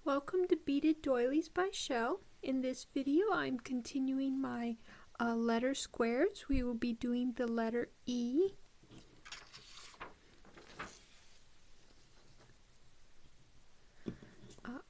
Welcome to Beaded Doilies by Shell. In this video I'm continuing my letter squares. We will be doing the letter E.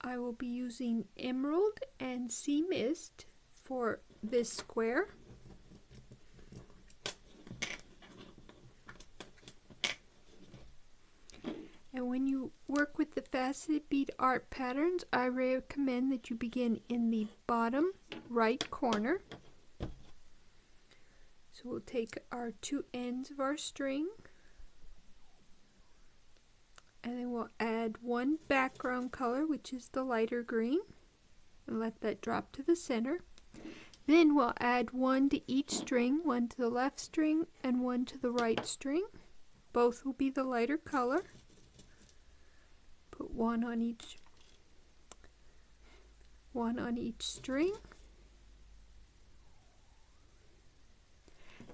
I will be using Emerald and Sea Mist for this square. And when you work with the faceted bead art patterns, I recommend that you begin in the bottom right corner. So we'll take our two ends of our string, and then we'll add one background color, which is the lighter green, and let that drop to the center. Then we'll add one to each string, one to the left string and one to the right string. Both will be the lighter color. Put one on each string,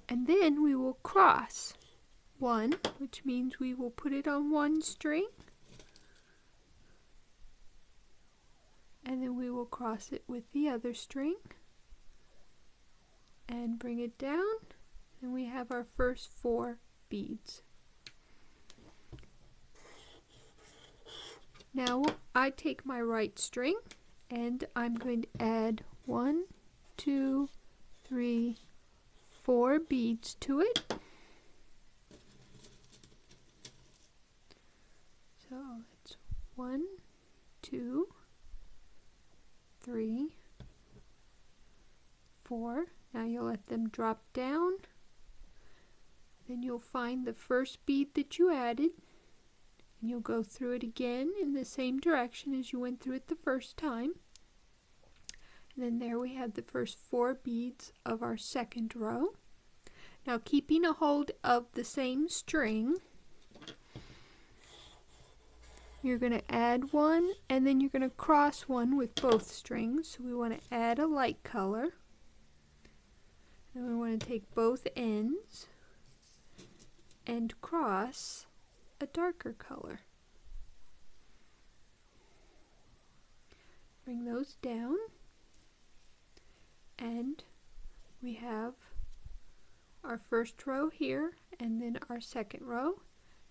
and then we will cross one, which means we will put it on one string, and then we will cross it with the other string and bring it down, and we have our first 4 beads. Now I take my right string and I'm going to add 1, 2, 3, 4 beads to it. So it's 1, 2, 3, 4. Now you'll let them drop down. Then you'll find the first bead that you added. And you'll go through it again in the same direction as you went through it the first time. And then there we have the first 4 beads of our second row. Now, keeping a hold of the same string, you're going to add one and then you're going to cross one with both strings. So we want to add a light color. And we want to take both ends and cross a darker color. Bring those down, and we have our first row here and then our second row.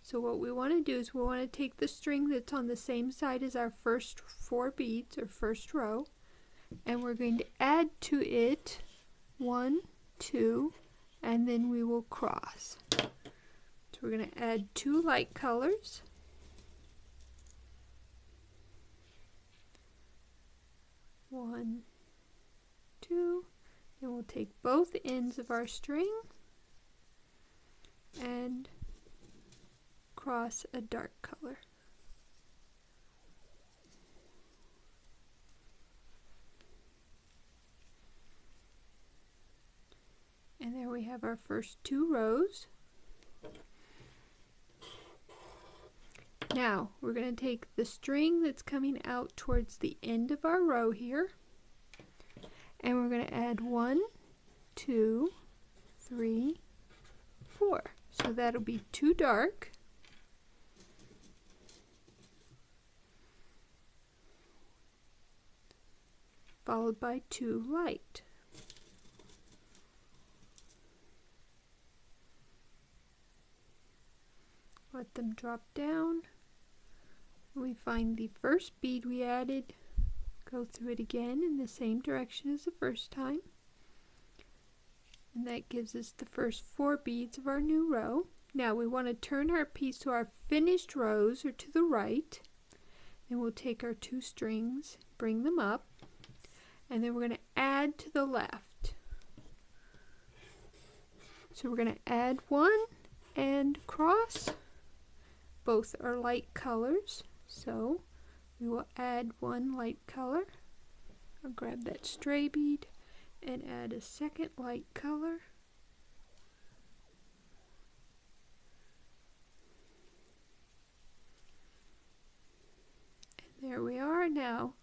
So what we want to do is we want to take the string that's on the same side as our first 4 beads or first row, and we're going to add to it 1, 2, and then we will cross. So we're going to add 2 light colors. One, 2. Then we'll take both ends of our string and cross a dark color. And there we have our first 2 rows. Now we're going to take the string that's coming out towards the end of our row here, and we're going to add 1, 2, 3, 4. So that'll be 2 dark, followed by 2 light. Let them drop down. We find the first bead we added, go through it again in the same direction as the first time, and that gives us the first 4 beads of our new row. Now we want to turn our piece to our finished rows, or to the right, and we'll take our 2 strings, bring them up, and then we're going to add to the left. So we're going to add 1 and cross. Both are light colors, so we will add 1 light color. I'll grab that stray bead and add a second light color. And there we are. Now,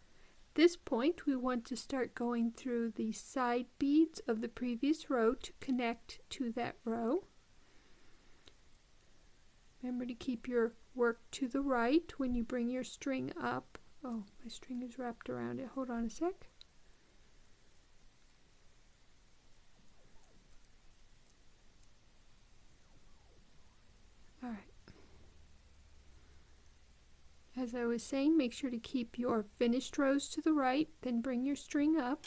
at this point, we want to start going through the side beads of the previous row to connect to that row. Remember to keep your work to the right when you bring your string up Oh, my string is wrapped around it. Hold on a sec. Alright. As I was saying, make sure to keep your finished rows to the right, then bring your string up.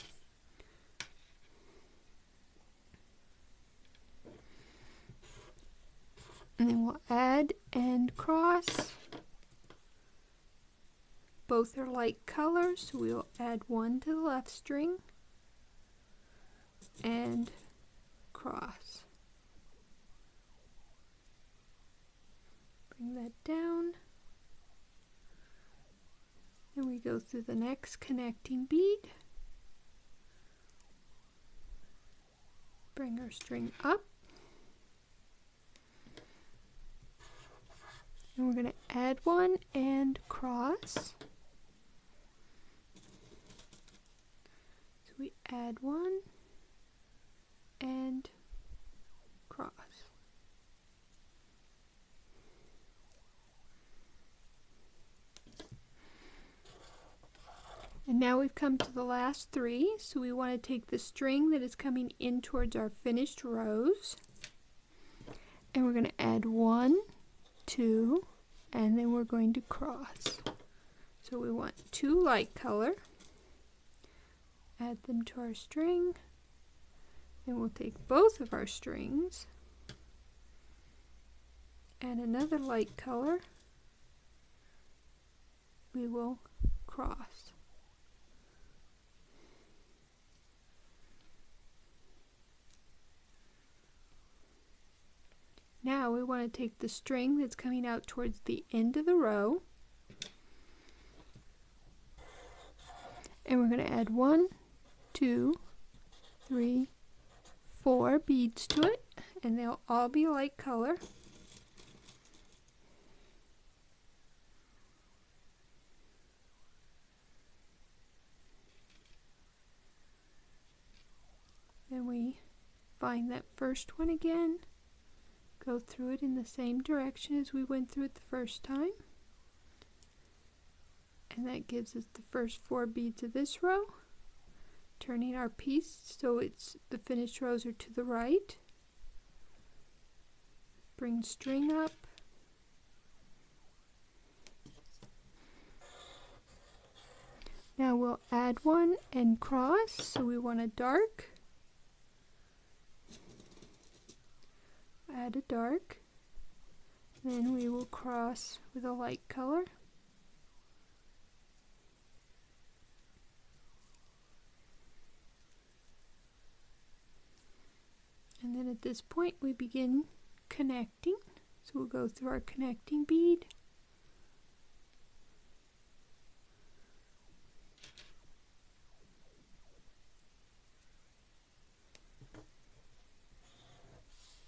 And then we'll add and cross. Both are light colors, so we'll add one to the left string and cross. Bring that down. And we go through the next connecting bead. Bring our string up. And we're going to add one and cross. So we add one and cross. And now we've come to the last three, so we want to take the string that is coming in towards our finished rows, and we're going to add 1, 2, and then we're going to cross. So we want 2 light color, add them to our string, then we'll take both of our strings, add another light color, we will cross. Now we want to take the string that's coming out towards the end of the row, and we're going to add 1, 2, 3, 4 beads to it, and they'll all be light color. Then we find that first one again. Go through it in the same direction as we went through it the first time. And that gives us the first 4 beads of this row. Turning our piece so the finished rows are to the right. Bring string up. Now we'll add one and cross, so we want a dark. Add a dark, then we will cross with a light color, and then at this point we begin connecting, so we'll go through our connecting bead,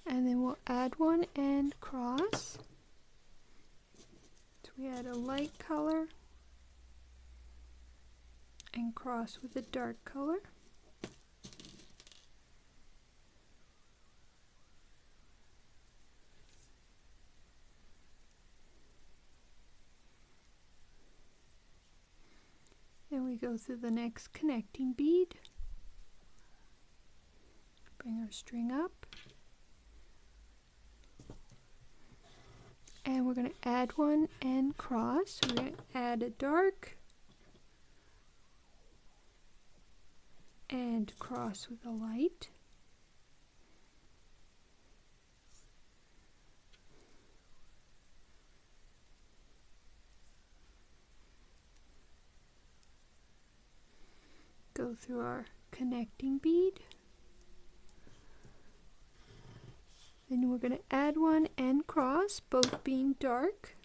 and then we'll add one and cross. So we add a light color and cross with a dark color. Then we go through the next connecting bead. Bring our string up. And we're going to add one and cross. So we're going to add a dark and cross with a light. Go through our connecting bead. Then we're going to add one and cross, both being dark.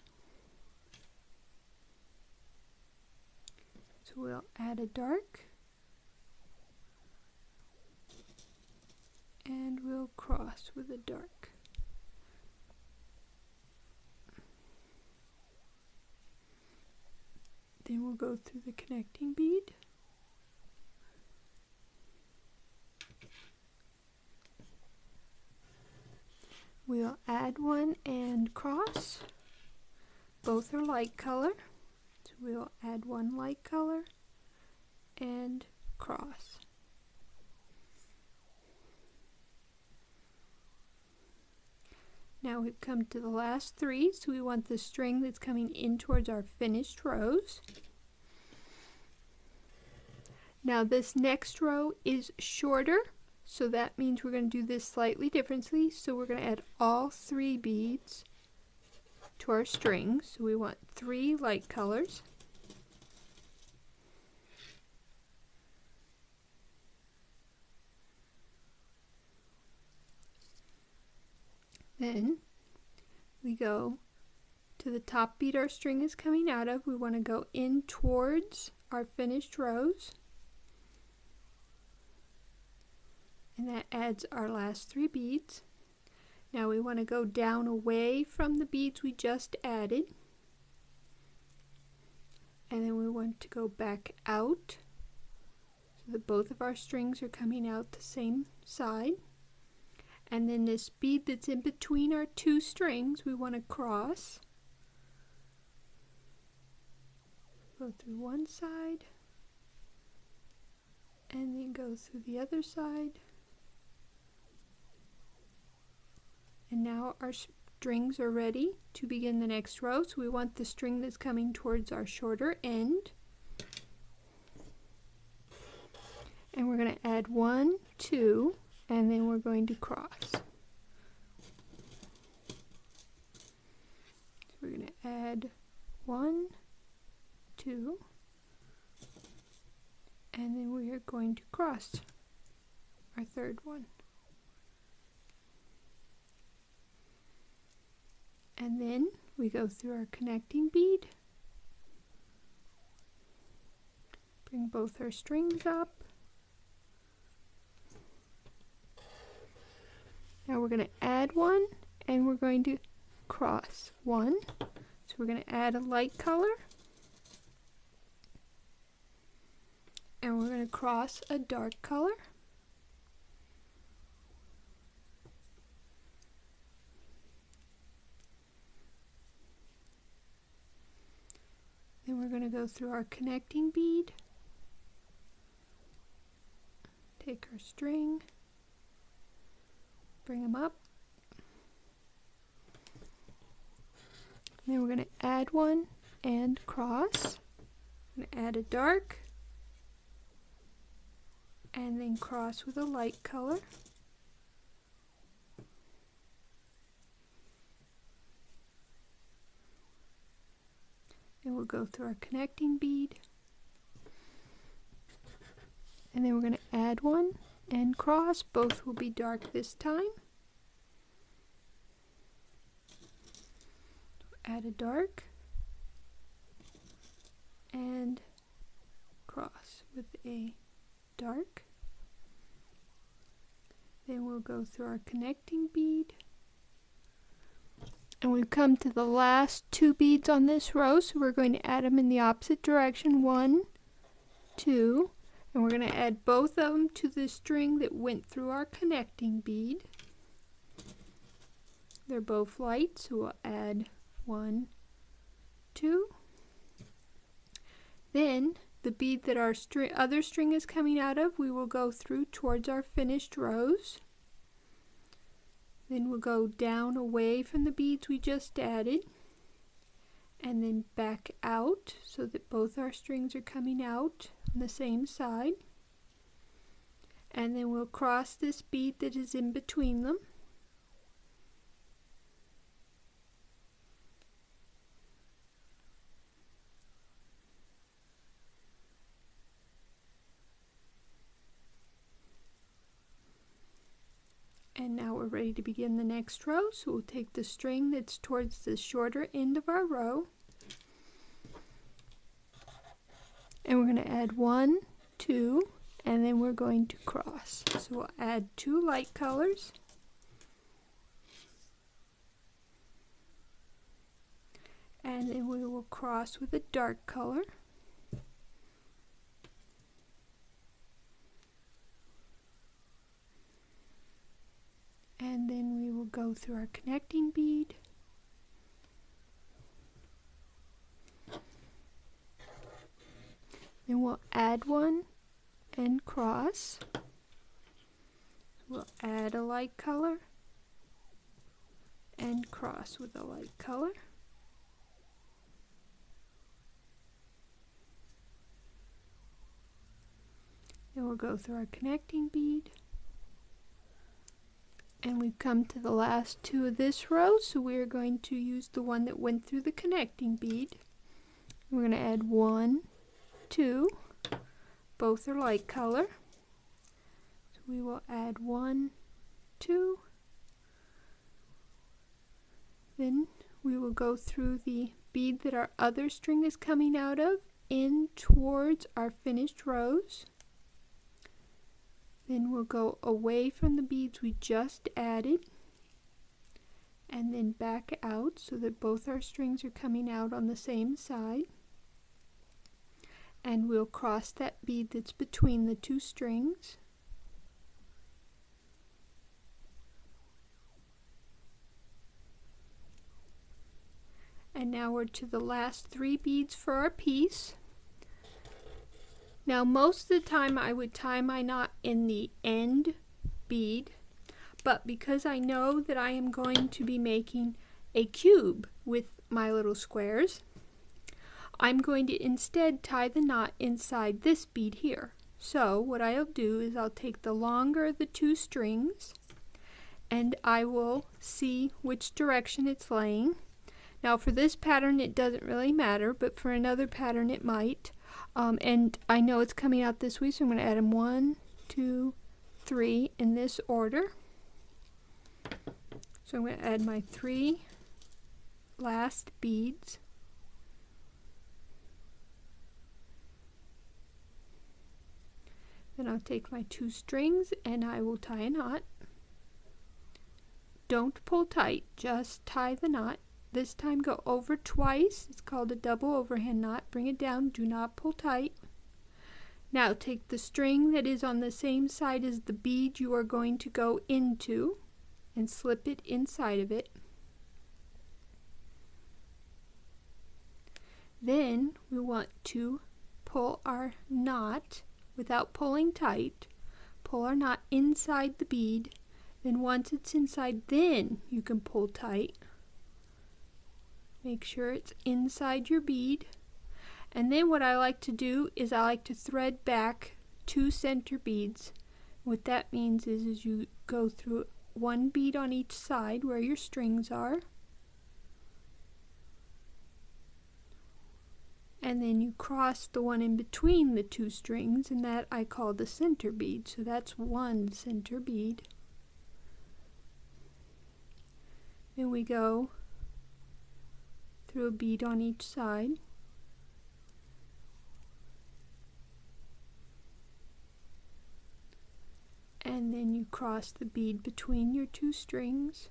So we'll add a dark and we'll cross with a dark. Then we'll go through the connecting bead. We'll add one and cross. Both are light color. So we'll add one light color and cross. Now we've come to the last three, so we want the string that's coming in towards our finished rows. Now this next row is shorter, so that means we're going to do this slightly differently. So we're going to add all 3 beads to our string. So we want 3 light colors. Then we go to the top bead our string is coming out of. We want to go in towards our finished rows, and that adds our last 3 beads. Now we want to go down away from the beads we just added, and then we want to go back out so that both of our strings are coming out the same side. And then this bead that's in between our 2 strings, we want to cross. Go through one side, and then go through the other side. And now our strings are ready to begin the next row. So we want the string that's coming towards our shorter end. And we're going to add 1, 2, and then we're going to cross. So we're going to add 1, 2, and then we are going to cross our third one. And then we go through our connecting bead, bring both our strings up. Now we're going to add 1, and we're going to cross 1. So we're going to add a light color, and we're going to cross a dark color. Then we're going to go through our connecting bead, take our string, bring them up, and then we're going to add 1 and cross. I'm going to add a dark, and then cross with a light color. And we'll go through our connecting bead, and then we're going to add 1 and cross. Both will be dark this time. Add a dark and cross with a dark. Then we'll go through our connecting bead, and we've come to the last 2 beads on this row, so we're going to add them in the opposite direction. 1, 2, and we're going to add both of them to the string that went through our connecting bead. They're both light, so we'll add 1, 2. Then the bead that our other string is coming out of, we will go through towards our finished rows. Then we'll go down away from the beads we just added, and then back out so that both our strings are coming out on the same side. And then we'll cross this bead that is in between them. And now we're ready to begin the next row, so we'll take the string that's towards the shorter end of our row, and we're going to add 1, 2, and then we're going to cross. So we'll add 2 light colors, and then we will cross with a dark color. And then we will go through our connecting bead, Then we'll add one and cross. We'll add a light color and cross with a light color. Then we'll go through our connecting bead. And we've come to the last two of this row, so we're going to use the one that went through the connecting bead. We're going to add 1, 2, both are light color. So we will add 1, 2, then we will go through the bead that our other string is coming out of in towards our finished rows. Then we'll go away from the beads we just added and then back out so that both our strings are coming out on the same side. And we'll cross that bead that's between the two strings. And now we're to the last 3 beads for our piece. Now most of the time I would tie my knot in the end bead, but because I know that I am going to be making a cube with my little squares, I'm going to instead tie the knot inside this bead here. So what I'll do is I'll take the longer of the 2 strings and I will see which direction it's laying. Now for this pattern it doesn't really matter, but for another pattern it might. And I know it's coming out this way, so I'm going to add them 1, 2, 3 in this order. So I'm going to add my 3 last beads. Then I'll take my 2 strings and I will tie a knot. Don't pull tight, just tie the knot. This time go over twice. It's called a double overhand knot. Bring it down, do not pull tight. Now take the string that is on the same side as the bead you are going to go into and slip it inside of it. Then we want to pull our knot without pulling tight. Pull our knot inside the bead. Then once it's inside, then you can pull tight. Make sure it's inside your bead. And then what I like to do is I like to thread back 2 center beads. What that means is you go through 1 bead on each side where your strings are. And then you cross the one in between the 2 strings, and that I call the center bead. So that's 1 center bead. Then we go through a bead on each side. And then you cross the bead between your 2 strings.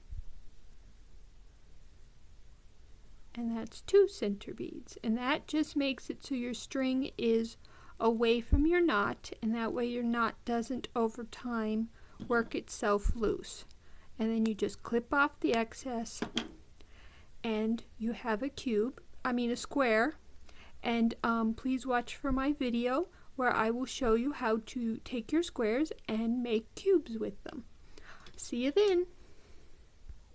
And that's 2 center beads. And that just makes it so your string is away from your knot, and that way your knot doesn't over time work itself loose. And then you just clip off the excess and you have a square. And please watch for my video where I will show you how to take your squares and make cubes with them. See you then.